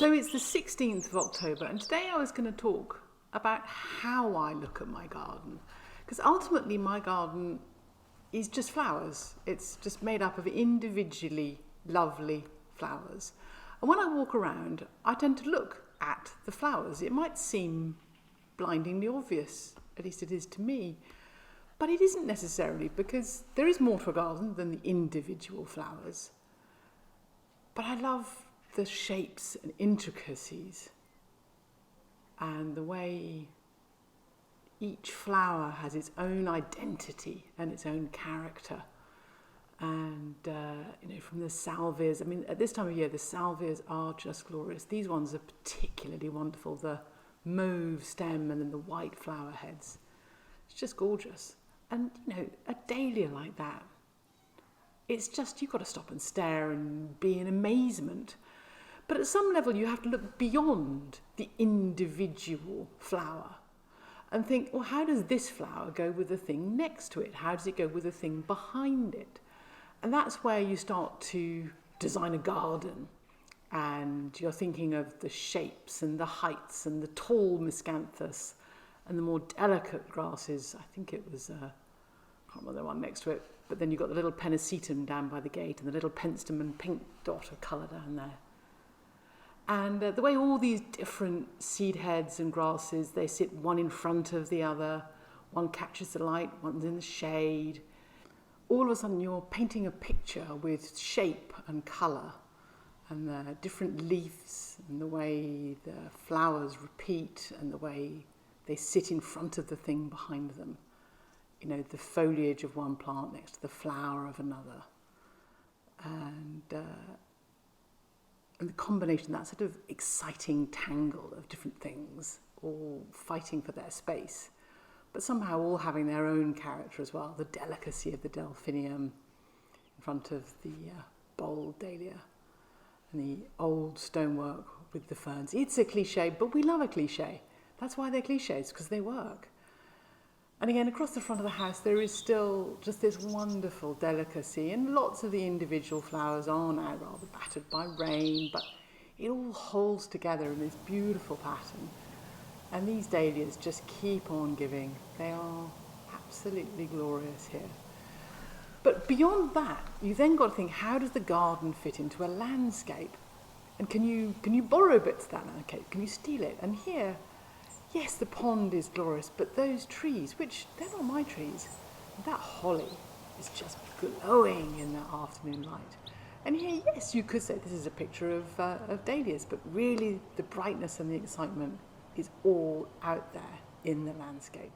So it's the 16th of October, and today I was going to talk about how I look at my garden. Because ultimately my garden is just flowers. It's just made up of individually lovely flowers. And when I walk around, I tend to look at the flowers. It might seem blindingly obvious, at least it is to me, but it isn't necessarily, because there is more to a garden than the individual flowers. But I love the shapes and intricacies and the way each flower has its own identity and its own character. And from the salvias, I mean, at this time of year the salvias are just glorious. These ones are particularly wonderful, the mauve stem and then the white flower heads. It's just gorgeous. And a dahlia like that, it's just, you've got to stop and stare and be in amazement. But at some level you have to look beyond the individual flower and think, well, how does this flower go with the thing next to it? How does it go with the thing behind it? And that's where you start to design a garden, and you're thinking of the shapes and the heights and the tall miscanthus and the more delicate grasses. I think it was, I can't remember the one next to it, but then you've got the little pennisetum down by the gate and the little penstemon pink dot of colour down there. And the way all these different seed heads and grasses, they sit one in front of the other, one catches the light, one's in the shade. All of a sudden you're painting a picture with shape and colour and the different leaves and the way the flowers repeat and the way they sit in front of the thing behind them. The foliage of one plant next to the flower of another. And the combination, that sort of exciting tangle of different things, all fighting for their space, but somehow all having their own character as well. The delicacy of the delphinium in front of the bold dahlia and the old stonework with the ferns. It's a cliche, but we love a cliche. That's why they're cliches, because they work. And again, across the front of the house, there is still just this wonderful delicacy, and lots of the individual flowers are now rather battered by rain, but it all holds together in this beautiful pattern. And these dahlias just keep on giving. They are absolutely glorious here. But beyond that, you then got to think, how does the garden fit into a landscape? And can you borrow bits of that landscape? Can you steal it? And here, yes, the pond is glorious, but those trees, which they're not my trees, that holly is just glowing in the afternoon light. And here, yes, you could say this is a picture of dahlias, but really the brightness and the excitement is all out there in the landscape.